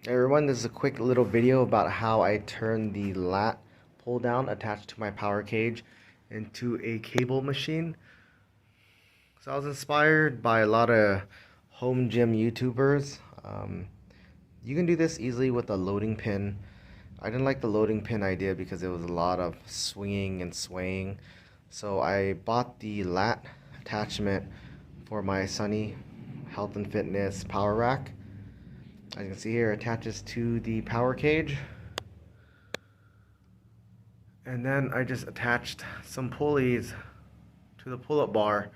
Hey everyone, this is a quick little video about how I turn the lat pull down attached to my power cage into a cable machine. So I was inspired by a lot of home gym YouTubers. You can do this easily with a loading pin. I didn't like the loading pin idea because it was a lot of swinging and swaying. So I bought the lat attachment for my Sunny Health and Fitness power rack. As you can see here, it attaches to the power cage. And then I just attached some pulleys to the pull-up bar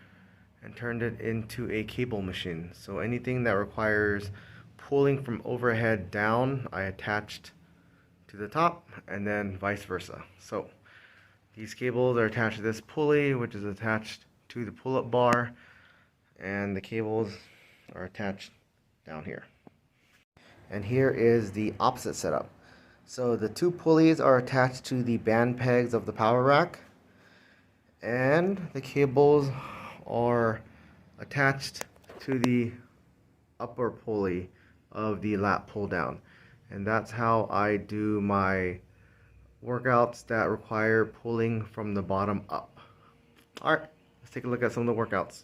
and turned it into a cable machine. So anything that requires pulling from overhead down, I attached to the top, and then vice versa. So these cables are attached to this pulley, which is attached to the pull-up bar, and the cables are attached down here. And here is the opposite setup. So the two pulleys are attached to the band pegs of the power rack, and the cables are attached to the upper pulley of the lat pull down. And that's how I do my workouts that require pulling from the bottom up. Alright, let's take a look at some of the workouts.